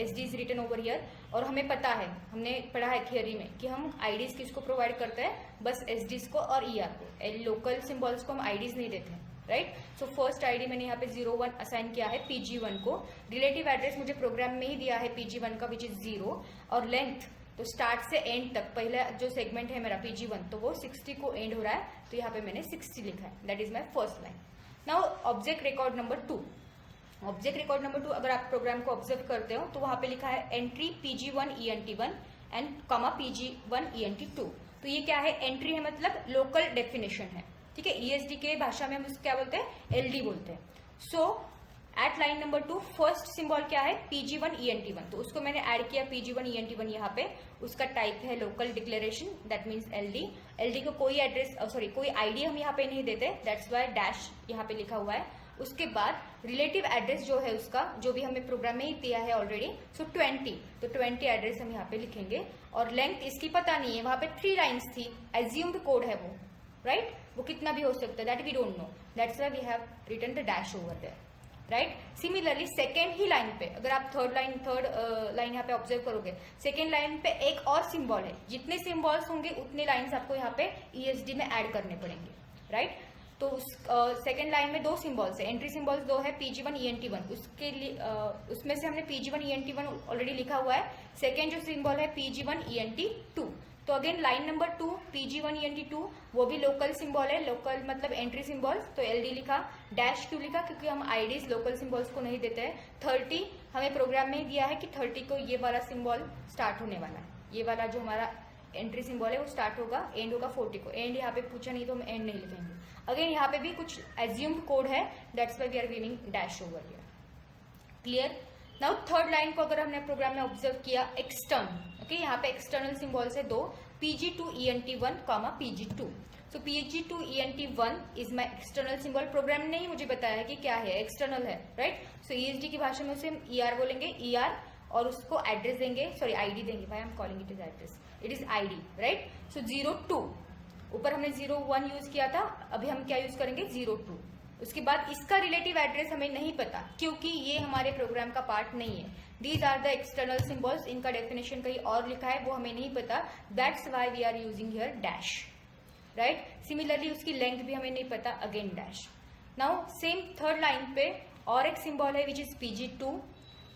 SD is written over here. और हमें पता है, हमने पढ़ा है थियोरी में कि हम IDs किसको प्रोवाइड करते हैं? बस SDs को और ER को. लोकल सिंबल्स को हम IDs नहीं देते हैं. राइट? सो फर्स्ट आईडी मैंने यहाँ पे 01 असाइन किया है PG1 को. रिलेटिव एड्रेस मुझे प्रोग्राम में ही दिया है PG1 का, विच इज 0. और लेंथ तो स्टार्ट से एंड तक पहला जो सेगमेंट है मेरा PG1, तो वो 60 को एंड हो रहा है, तो यहाँ पे मैंने 60 लिखा है. That is my first line. Now object record number 2. Object record number 2 अगर आप प्रोग्राम को ऑब्जर्व करते हो तो वहां पे लिखा है entry PG1 ENT1 and comma PG1 ENT2. तो ये क्या है? एंट्री है मतलब लोकल डेफिनेशन है. ठीक है? ESD के भाषा में हम उसको क्या बोलते हैं? LD बोलते हैं. So at line number 2 first symbol क्या है? PG1 ENT1. तो उसको मैंने ऐड किया PG1 ENT1 यहाँ पे. उसका टाइप है local declaration, that means LD. LD को कोई एड्रेस कोई ID हम यहाँ पे नहीं देते. दैट्स वाई डैश यहाँ पे लिखा हुआ है. उसके बाद रिलेटिव एड्रेस जो है उसका, जो भी हमें प्रोग्राम में ही दिया है ऑलरेडी, सो 20. तो 20 एड्रेस हम यहाँ पे लिखेंगे. और लेंथ इसकी पता नहीं है, वहां पे 3 लाइन्स थी. एज्यूम्ड कोड है वो. राइट? वो कितना भी हो सकता है, that we don't know. That's why we have written the dash over there. Right? Similarly second ही लाइन पे अगर आप थर्ड लाइन यहाँ पे ऑब्जर्व करोगे, सेकेंड लाइन पे एक और सिंबल है. जितने सिंबल्स होंगे उतने लाइन्स आपको यहाँ पे ESD में ऐड करने पड़ेंगे. राइट? तो सेकेंड लाइन में 2 सिंबल्स है. एंट्री सिंबल्स 2 है PG1 ENT1. उसके लिए उसमें से हमने PG1 ENT1 ऑलरेडी लिखा हुआ है. सेकेंड जो सिंबल है PG1 ENT2. तो again line number 2 PG1 ENT2 वो भी लोकल सिंबल है. लोकल मतलब एंट्री सिंबल्स, तो LD लिखा. डैश क्यों लिखा? क्योंकि हम IDs लोकल सिंबल्स को नहीं देते हैं. 30 हमें प्रोग्राम में दिया है कि 30 को ये वाला सिंबल स्टार्ट होने वाला है. ये वाला जो हमारा एंट्री सिंबल है वो स्टार्ट होगा, एंड होगा 40 को. एंड यहाँ पे पूछा नहीं तो हम एंड नहीं लिखेंगे. अगेन यहाँ पे भी कुछ एज्यूम्ड कोड है. That's why we are giving dash over here. Clear? Now third line को अगर हमने प्रोग्राम में ऑब्जर्व किया, एक्सटर्न. ओके, यहाँ पे एक्सटर्नल सिंबल्स है 2, PG2 ENT1 comma PG2. So PG2 ENT1 is my external symbol. Program ने ही मुझे बताया है कि क्या है, एक्सटर्नल है. राइट? सो ESD की भाषा में उसे हम ER बोलेंगे. ER और उसको एड्रेस देंगे, सॉरी आईडी देंगे, भाई I am calling it is address, it is ID, right. So 02, ऊपर हमने 01 यूज किया था, अभी हम क्या यूज करेंगे 02। उसके बाद इसका रिलेटिव एड्रेस हमें नहीं पता क्योंकि ये हमारे प्रोग्राम का पार्ट नहीं है। These are the external symbols, इनका डेफिनेशन कहीं और लिखा है, वो हमें नहीं पता, that's why we are using here dash, right. Similarly उसकी लेंथ भी हमें नहीं पता, again dash. Now same third line पे और एक सिंबल है विच इज PG2,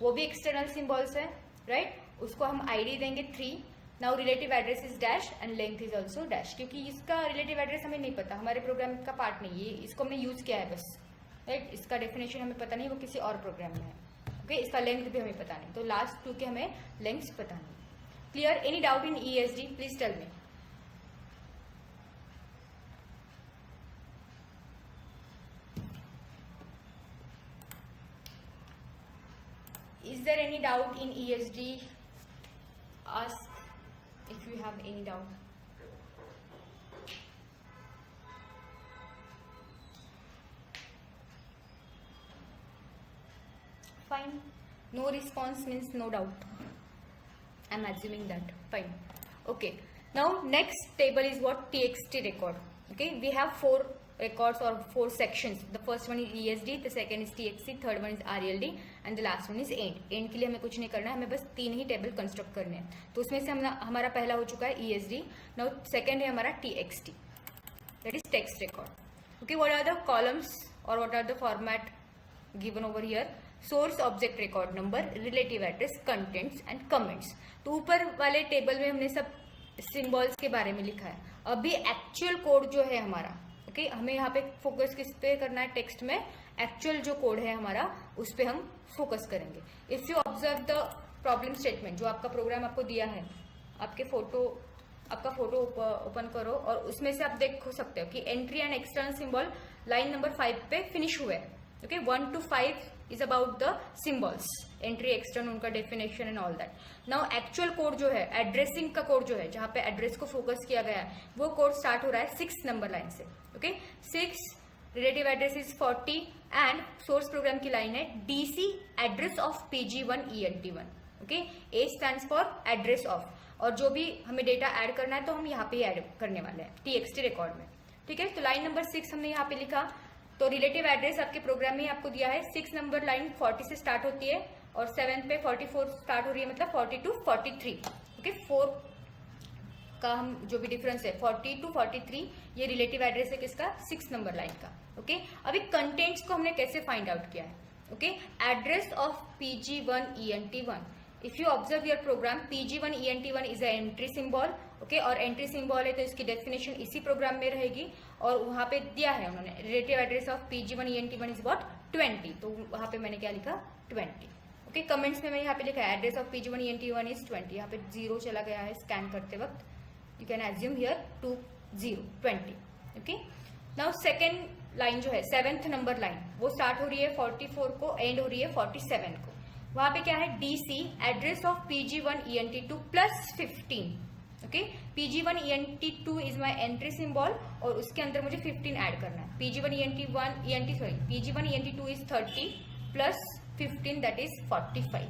वो भी एक्सटर्नल सिंबल्स है, राइट। उसको हम आईडी देंगे 3। Now relative address is dash and length is also dash, क्योंकि इसका रिलेटिव एड्रेस हमें नहीं पता, हमारे प्रोग्राम का पार्ट नहीं है, इसको हमने यूज किया है बस, राइट। इसका डेफिनेशन हमें पता नहीं, वो किसी और प्रोग्राम में है, ओके। इसका लेंथ भी हमें पता नहीं, तो लास्ट 2 के हमें लेंथ्स पता नहीं। Clear? Any doubt in ESD? Please tell me. Is there any doubt in ESD? Ask if you have any doubt. Fine. No response means no doubt. I'm assuming that. Fine. Okay. Now next table is what? TXT record. Okay. We have 4 records or 4 sections. The first one is ESD, the second is TXT, third one is RLD and the last one is end. End के लिए हमें कुछ नहीं करना है, हमें बस 3 ही table construct करने हैं। तो उसमें से हमारा पहला हो चुका है ESD। नाउ सेकंड है हमारा TXT, that is text record. Okay, what are the columns or what are the format given over here? Source, object record number, relative address, contents and comments. तो ऊपर वाले टेबल में हमने सब symbols के बारे में लिखा है। अभी एक्चुअल कोड जो है हमारा, ओके, हमें यहाँ पे फोकस किस पे करना है? टेक्स्ट में एक्चुअल जो कोड है हमारा उस पे हम फोकस करेंगे। If you observe the problem statement, जो आपका प्रोग्राम आपको दिया है, आपका फोटो ओपन करो और उसमें से आप देख सकते हो कि entry and external symbol line number 5 पे फिनिश हुए हैं। Okay, 1 to 5 is about the symbols, entry extern, उनका definition and all that. Now actual code जो है, एड्रेसिंग का कोड जो है, जहां पे एड्रेस को फोकस किया गया है, वो कोड स्टार्ट हो रहा है 6 नंबर लाइन से। Okay, 6, relative address is 40 and source program की लाइन है DC address of PG1 ENT1। Okay, A stands for address of, और जो भी हमें डेटा ऐड करना है तो हम यहाँ पे ऐड करने वाले हैं TXT रिकॉर्ड में। ठीक है, तो लाइन नंबर 6 हमने यहाँ पे लिखा। तो रिलेटिव एड्रेस आपके प्रोग्राम में आपको दिया है, 6 नंबर लाइन 40 से स्टार्ट होती है और 7 पे 44 स्टार्ट हो रही है, मतलब 40 to 43। ओके, 4 का हम जो भी डिफरेंस है 40 to 43, ये रिलेटिव एड्रेस है किसका? 6 नंबर लाइन का। ओके, अभी कंटेंट्स को हमने कैसे फाइंड आउट किया है? Okay, address of PG1 ENT1। If you observe your program, PG1 ENT1 is a entry symbol. Okay, और एंट्री सिंबल है तो इसकी डेफिनेशन इसी प्रोग्राम में रहेगी, और वहां पे दिया है उन्होंने relative address of PG1 ENT1 is what? 20। तो वहां पे मैंने क्या लिखा? 20। ओके, कमेंट्स में मैंने यहाँ पे लिखा है address of PG1 ENT1 is 20। यहाँ पे 0 चला गया है स्कैन करते वक्त, you can assume here 20। Okay, now second line जो है 7th नंबर लाइन, वो स्टार्ट हो रही है 44 को, एंड हो रही है 47 को। वहां पे क्या है? DC address of PG1 ENT2 plus 15। Okay, PG1 ENT2 is my entry symbol और उसके अंदर मुझे 15 ऐड करना है। PG1 ENT2 is 30 plus 15 that is 45।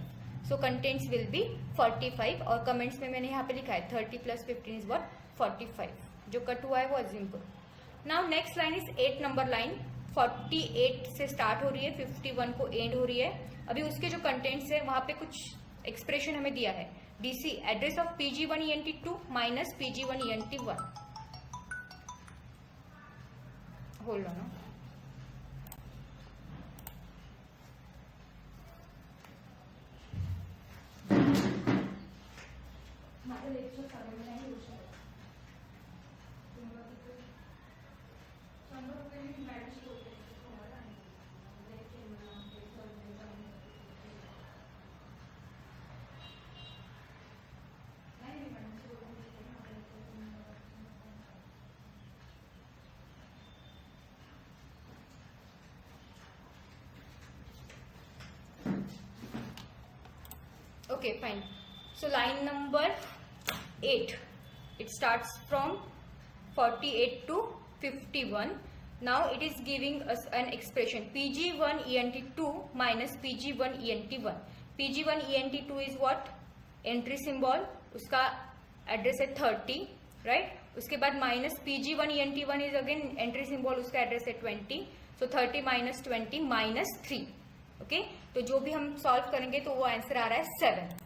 So contents will be 45, और कमेंट्स में मैंने यहाँ पे लिखा है 30 प्लस 15 इज व्हाट? 45। जो कट हुआ है वो अज्यूम करो। Now next line is 8 number line, 48 से स्टार्ट हो रही है, 51 को एंड हो रही है। अभी उसके जो कंटेंट्स है वहां पे कुछ एक्सप्रेशन हमें दिया है, DC address of PG1 ENT2 minus PG1 ENT1। Hold on, okay, fine. So line number 8, it starts from 48 to 51. Now it is giving us an expression PG1 ENT2 minus PG1 ENT1. PG1 ENT2 is what, entry symbol, उसका address है 30, right. उसके बाद minus PG1 ENT1 is again entry symbol, उसका address है 20, सो 30 minus 20 minus 3, okay. तो जो भी हम सॉल्व करेंगे तो वो आंसर आ रहा है 7,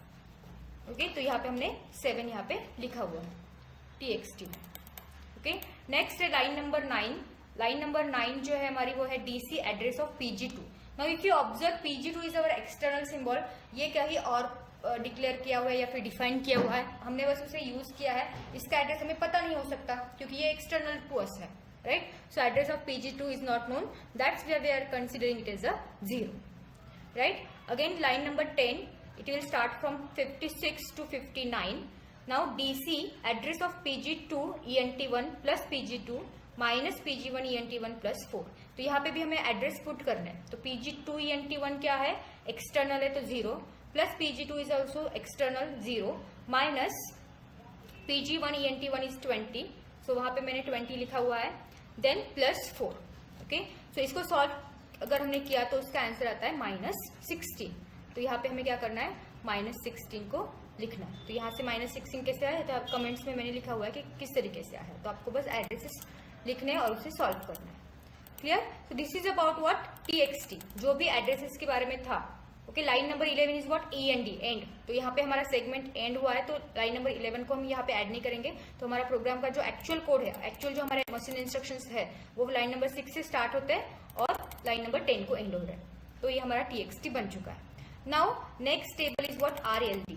ओके। तो यहाँ पे हमने 7 यहाँ पे लिखा हुआ है TXT, ओके। नेक्स्ट है लाइन नंबर 9। लाइन नंबर 9 जो है हमारी वो है DC address of PG2। Now if you observe PG2 is our external symbol, ये कहीं और डिक्लेयर किया हुआ है या फिर डिफाइन किया हुआ है, हमने बस उसे यूज किया है, इसका एड्रेस हमें पता नहीं हो सकता क्योंकि ये एक्सटर्नल टू अस है, right. So address of PG2 is not known, that's where we are considering it is a 0, right. Again line number 10, it will start from 56 to 59. Now DC address of PG2 ENT1 plus PG2 minus PG1 ENT1 plus 4. तो यहाँ पे भी हमें address put करना है। तो PG2 ENT1 क्या है, एक्सटर्नल है तो 0, plus PG2 is also external 0, minus PG1 ENT1 is 20, सो वहां पे मैंने 20 लिखा हुआ है, देन प्लस 4, ओके। सो इसको सॉल्व अगर हमने किया तो उसका आंसर आता है -16। तो यहाँ पे हमें क्या करना है, -16 को लिखना है। तो यहाँ से -16 कैसे आया, तो आप कमेंट्स में मैंने लिखा हुआ है कि किस तरीके से आया है, तो आपको बस एड्रेसेस लिखने हैं और उसे सॉल्व करना है, क्लियर। तो this is about what, TXT, जो भी एड्रेसेस के बारे में था, okay. Line number 11 is what, END, and. तो यहाँ पे हमारा सेगमेंट एंड हुआ है, तो लाइन नंबर 11 को हम यहाँ पे ऐड नहीं करेंगे, तो हमारा प्रोग्राम का जो एक्चुअल कोड है, एक्चुअल जो हमारे मशीन इंस्ट्रक्शंस है, वो लाइन नंबर 6 से स्टार्ट होते हैं और लाइन नंबर 10 को एंड हो रहा है। तो ये हमारा TXT बन चुका है। Now next table is what, RLD,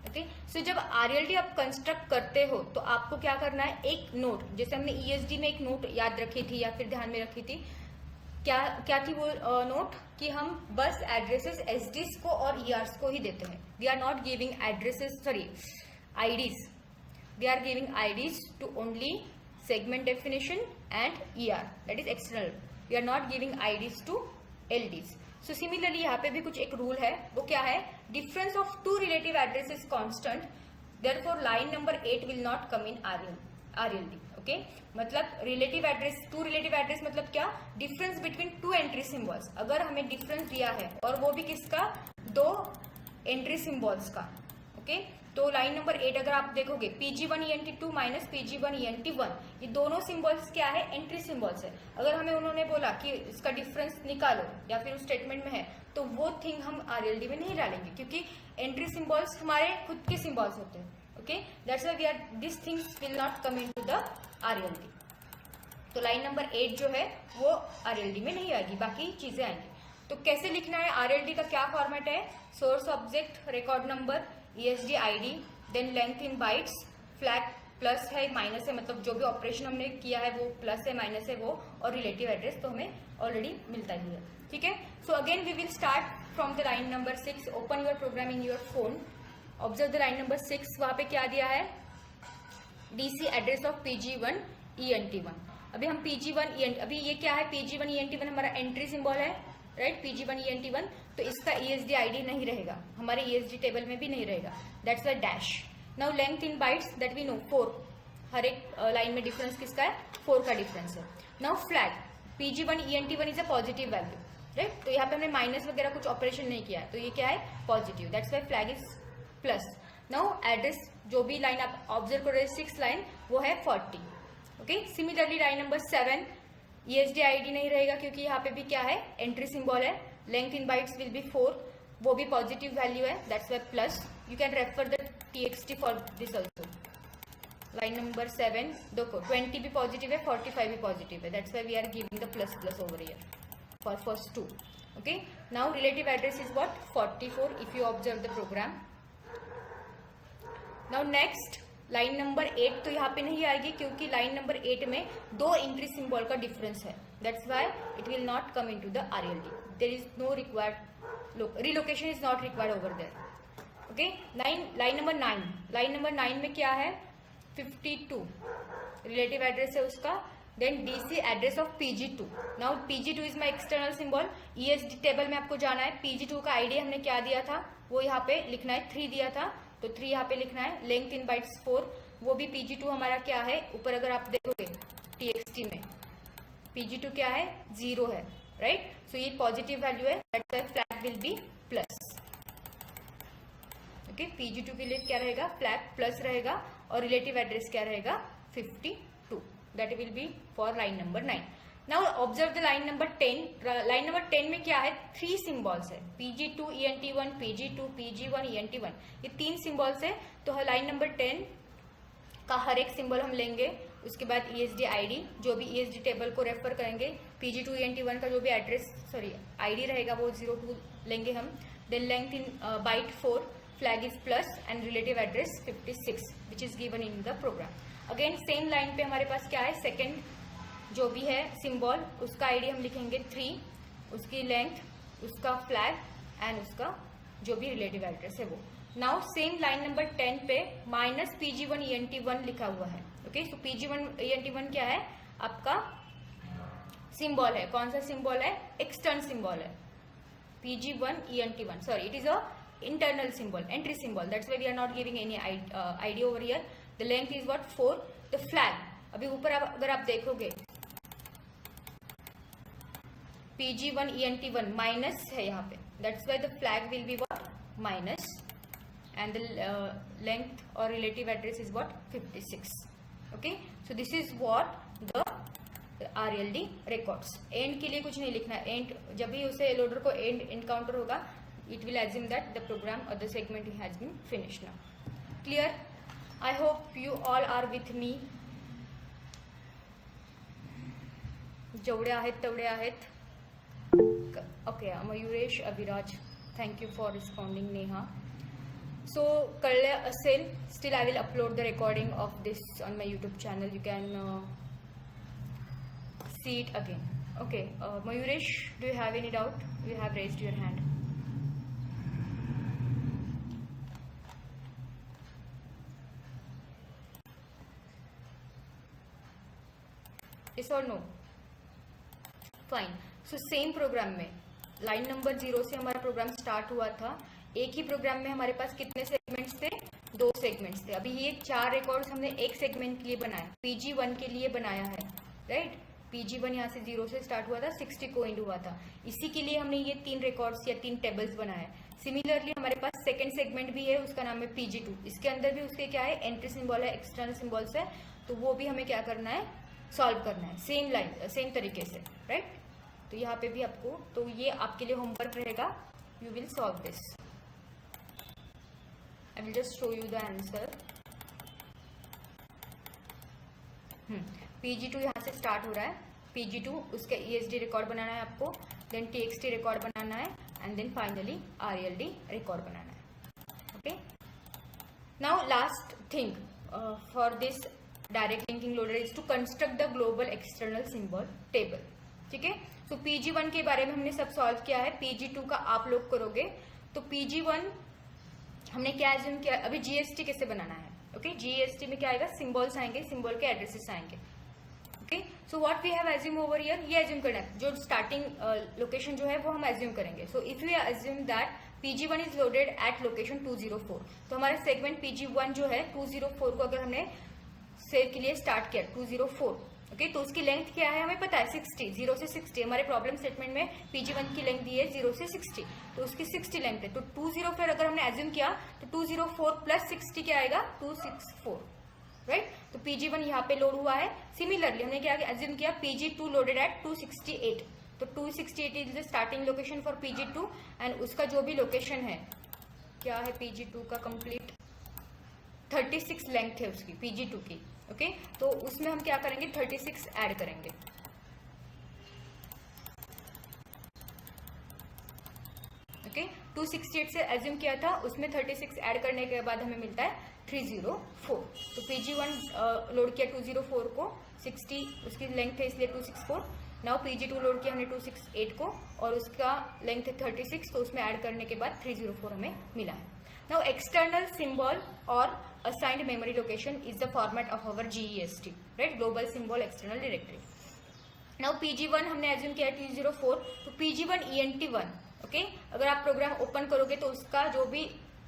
okay. So जब RLD आप कंस्ट्रक्ट करते हो तो आपको क्या करना है, एक नोट, जैसे हमने ESD में एक नोट याद रखी थी या फिर ध्यान में रखी थी, क्या थी वो नोट, कि हम बस एड्रेसेस SDs को और ERs को ही देते हैं। We are not giving addresses, sorry IDs, we are giving IDs to only segment definition and ER, that is external, we are not giving IDs to LDs। So similarly यहाँ पे भी कुछ एक रूल है, वो क्या है, difference of two relative address is constant, therefore line number 8 will not come in RLD, okay. मतलब relative address, two relative address मतलब क्या, difference between two entry symbols. अगर हमें डिफरेंस दिया है और वो भी किसका, 2 एंट्री सिंबल्स का, ओके। तो लाइन नंबर 8 अगर आप देखोगे, PG1 ENT2 minus PG1 ENT1, ये दोनों सिंबल्स क्या है, एंट्री सिंबल्स है। अगर हमें उन्होंने बोला कि इसका डिफरेंस निकालो या फिर उस स्टेटमेंट में है, तो वो थिंग हम RLD में नहीं डालेंगे, क्योंकि एंट्री सिंबल्स हमारे खुद के सिंबल्स होते हैं, okay. That's why we are, this things will not come into the RLD। तो लाइन नंबर 8 जो है वो RLD में नहीं आएगी, बाकी चीजें आएंगी। तो कैसे लिखना है, RLD का क्या फॉर्मेट है, source object, record number, ESD ID, then length in bytes, flag plus है माइनस है, मतलब जो भी ऑपरेशन हमने किया है वो प्लस है माइनस है वो, और रिलेटिव एड्रेस तो हमें ऑलरेडी मिलता ही है, ठीक है। So again we will start from the line number 6, open your program in your phone, observe the line number 6, वहां पे क्या दिया है, DC address of PG1 ENT1। अभी हम PG1 ENT, अभी ये क्या है, PG1 ENT1 हमारा एंट्री सिंबल है, राइट, PG1 ENT1, तो इसका ESD ID नहीं रहेगा, हमारे ESD टेबल में भी नहीं रहेगा, that's the dash. Now length in bytes, that we know 4, हर एक लाइन में डिफरेंस किसका है, 4 का डिफरेंस है। Now flag, PG1 ENT1 is a positive value, right, तो यहाँ पे हमने माइनस वगैरह कुछ ऑपरेशन नहीं किया है, तो ये क्या है, positive, that's why flag is plus. Now address, जो भी लाइन आप ऑब्जर्व कर रहे हैं 6 लाइन, वो है 40, okay. Similarly line number 7, ESD ID नहीं रहेगा क्योंकि यहाँ पे भी क्या है, एंट्री सिंबल है, length in bytes will be 4, वो भी पॉजिटिव वैल्यू है, that's Y plus. You can refer the TXT for this also. Line number 7 देखो, 20 भी पॉजिटिव है, 45 भी पॉजिटिव है, that's why we are giving the plus plus over here for first 2, okay. Now relative address is what, 44 if you observe the program. Now next line number 8 तो यहाँ पे नहीं आएगी क्योंकि लाइन नंबर 8 में 2 एंट्री सिंबल का difference है, that's why it will not come into the RLD, there is no required, relocation is not required over there, okay. Line number 9, line number 9 में क्या है, 52 रिलेटिव एड्रेस है उसका, then DC address of PG2। Now PG2 is my external symbol, ESD table में आपको जाना है, PG2 का ID हमने क्या दिया था, वो यहाँ पे लिखना है, 3 दिया था, तो 3 यहाँ पे लिखना है, लेंथ इन बाइट्स 4, वो भी PG2 हमारा क्या है, ऊपर अगर आप देखोगे TXT में PG2 क्या है, 0 है, राइट. सो ये पॉजिटिव वैल्यू है, that's why flag will be plus. Okay, pg2 के लिए क्या रहेगा, फ्लैग प्लस रहेगा और रिलेटिव एड्रेस क्या रहेगा 52. That will B for line number 9. Now observe the line number 10. Line number 10 में क्या है, 3 सिंबल्स है, pg2 ent1, pg2 pg1 ent1, ये 3 सिंबल्स है. तो लाइन नंबर 10 का हर एक सिंबल हम लेंगे, उसके बाद ESD ID, जो भी ESD टेबल को रेफर करेंगे, pg2 ent1 का जो भी एड्रेस ID रहेगा वो 02 लेंगे हम. Then length in byte 4, flag is plus and relative address 56 which is given in the program. Again same line पे हमारे पास क्या है, सेकेंड जो भी है सिंबल उसका ID हम लिखेंगे 3, उसकी लेंथ, उसका फ्लैग एंड उसका जो भी रिलेटिव एड्रेस है वो. नाउ सेम लाइन नंबर 10 पे माइनस pg1 ent1 लिखा हुआ है. ओके, सो pg1 ent1 क्या है, आपका सिंबल है. कौन सा सिंबल है, एक्सटर्न सिंबल है. pg1 ent1, sorry, it is a internal symbol, entry symbol, that's why we are not giving any ID over here. The length is what, 4. The flag, अभी ऊपर अगर आप देखोगे pg1 ent1 माइनस है यहाँ पे, that's why the flag will be what, minus, and the length or relative address is what, 56. Okay, so this is what the RLD records. end के लिए कुछ नहीं लिखना है. end जब भी उसे लोडर को end encounter होगा, it will assume that the program or the segment has been finished now. Clear? I hope you all are with me. जेवढे आहेत तेवढे आहेत. Okay, Mayuresh Abhiraj, thank you for responding. Neha, so कळलं असेल. Still I will upload the recording of this on my YouTube channel. You can see it again. Okay, Mayuresh, do you have any doubt? You have raised your hand. Yes or no? Fine. So same programme में line number 0 से हमारा programme start हुआ था. एक ही programme में हमारे पास कितने segments थे, 2 सेगमेंट्स थे. अभी ये 4 रिकॉर्ड्स हमने एक सेगमेंट के लिए बनाया, pg1 के लिए बनाया है, राइट. pg1 यहाँ से 0 से स्टार्ट हुआ था, 60 को एंड हुआ था. इसी के लिए हमने ये 3 रिकॉर्ड्स या 3 टेबल्स बनाए. सिमिलरली हमारे पास सेकेंड सेगमेंट भी है, उसका नाम है pg2. इसके अंदर भी उसके क्या है, एंट्री सिंबल है, एक्सटर्नल सिंबल्स है. तो वो भी हमें क्या करना है, सॉल्व करना है सेम लाइन सेम तरीके से, राइट. तो यहाँ पे भी आपको, तो ये आपके लिए होमवर्क रहेगा. You will solve this. I will just show you the answer. pg2 यहाँ से स्टार्ट हो रहा है, pg2 उसके ESD रिकॉर्ड बनाना है आपको, देन txt रिकॉर्ड बनाना है and then finally RLD record बनाना है. Okay, now last thing for this direct linking loader is to construct the global external symbol table. ठीक है, तो pg1 के बारे में हमने सब सॉल्व किया है. pg2 का आप लोग करोगे. तो pg1 हमने क्या एज्यूम किया, अभी GST कैसे बनाना है. ओके, GST में क्या आएगा, सिंबल्स आएंगे, सिंबल के एड्रेसेस आएंगे. Okay, so what we have assume over here, ये एज्यूम करना है, जो स्टार्टिंग लोकेशन जो है वो हम एज्यूम करेंगे. So if we assume that pg1 is loaded at location 204, तो हमारा सेगमेंट pg1 जो है 204 को अगर हमने सेव के लिए स्टार्ट किया 204, ओके, तो उसकी लेंथ क्या है हमें पता है, 60. 0 से 60 हमारे प्रॉब्लम स्टेटमेंट में pg1 की लेंथ दी है 0 से 60, तो उसकी 60 लेंथ है. तो 204 अगर हमने एज्यूम किया तो 204 प्लस 60 क्या आएगा, 264, राइट. तो pg1 यहाँ पे लोड हुआ है. सिमिलरली हमने क्या एज्यूम किया, pg2 लोडेड एट 268, तो 268 is the starting location for pg2 and उसका जो भी लोकेशन है क्या है pg2 का कंप्लीट 36 लेंथ है उसकी pg2 की. ओके, तो उसमें हम क्या करेंगे, 36 ऐड करेंगे. ओके, 268 से एज्यूम किया था, उसमें 36 ऐड करने के बाद हमें मिलता है 304. तो pg1 लोड किया 204 को, 60 उसकी लेंथ है इसलिए 264. नाउ pg2 लोड किया हमने 268 को और उसका लेंथ है 36, तो उसमें ऐड करने के बाद 304 हमें मिला है. Now external symbol or assigned memory location is the format of our GEST, right? Global symbol external directory. Now pg1 हमने assume किया 204, तो pg1 ent1, okay? अगर आप प्रोग्राम ओपन करोगे तो उसका जो भी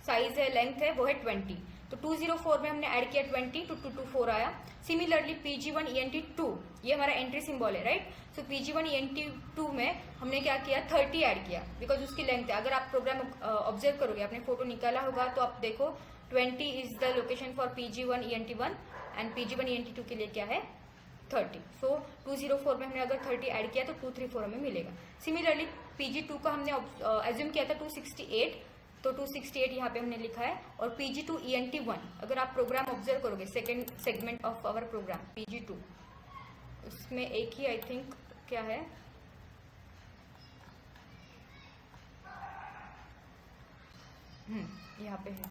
साइज है, लेंथ है, वो है 20. तो 204 में हमने ऐड किया 20 तो 224 आया। सिमिलरली PG1 ENT2 ये हमारा एंट्री सिंबल है, राइट। सो PG1 ENT2 में हमने क्या किया 30 ऐड किया बिकॉज उसकी लेंथ है। अगर आप प्रोग्राम ऑब्जर्व करोगे, आपने फोटो निकाला होगा तो आप देखो 20 is the location for PG1 ENT1 and PG1 ENT2 के लिए क्या है 30। सो 204 में हमने अगर 30 ऐड किया तो 234 हमें मिलेगा। सिमिलरली PG2 का हमने एज्यूम किया था 268 तो 268 यहाँ पे हमने लिखा है। और PG2 ENT1 अगर आप प्रोग्राम ऑब्जर्व करोगे second segment of our program PG2 उसमें एक ही आई थिंक क्या है यहाँ पे है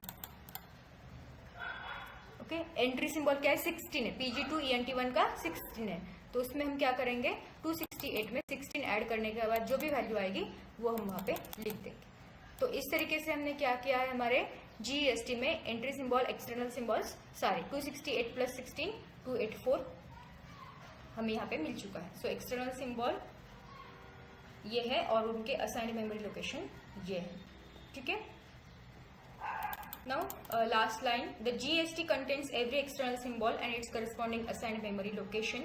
ओके। एंट्री सिंबल क्या है 16 है, PG2 ENT1 का 16 है। तो उसमें हम क्या करेंगे 268 में 16 ऐड करने के बाद जो भी वैल्यू आएगी वो हम वहाँ पे लिख देंगे। तो इस तरीके से हमने क्या किया है हमारे GEST में एंट्री सिंबल एक्सटर्नल सिंबल्स सारे 268 प्लस 16 284 हमें यहाँ पे मिल चुका है। सो एक्सटर्नल सिंबल ये है और उनके असाइंड मेमोरी लोकेशन ये है, ठीक है। Now last line, the GEST contains every external symbol and its corresponding assigned memory location.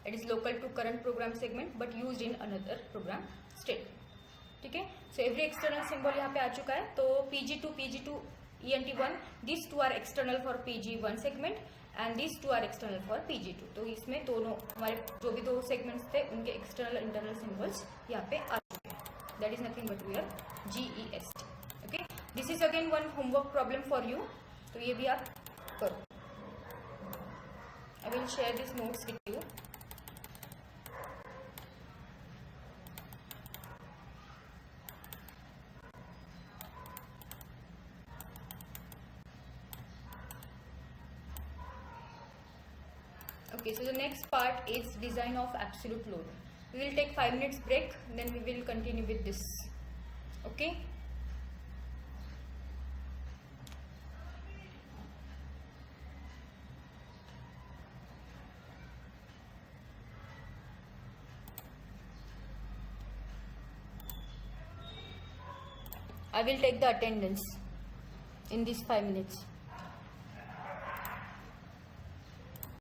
It is local to current program segment but used in another program statement. ठीक है। So every external symbol यहाँ पे आ चुका है। तो PG2 ENT1 these two are external for PG1 segment and these two are external for PG2। तो इसमें दोनों हमारे जो भी दो segments थे उनके external internal symbols यहाँ पे आ चुके हैं। That is nothing but your GEST। Okay, this is again one homework problem for you। तो ये भी आप करो। I will share these notes with you। Okay, so the next part is design of absolute load। We will take 5 minutes break, then we will continue with this। Okay। I will take the attendance in these 5 minutes।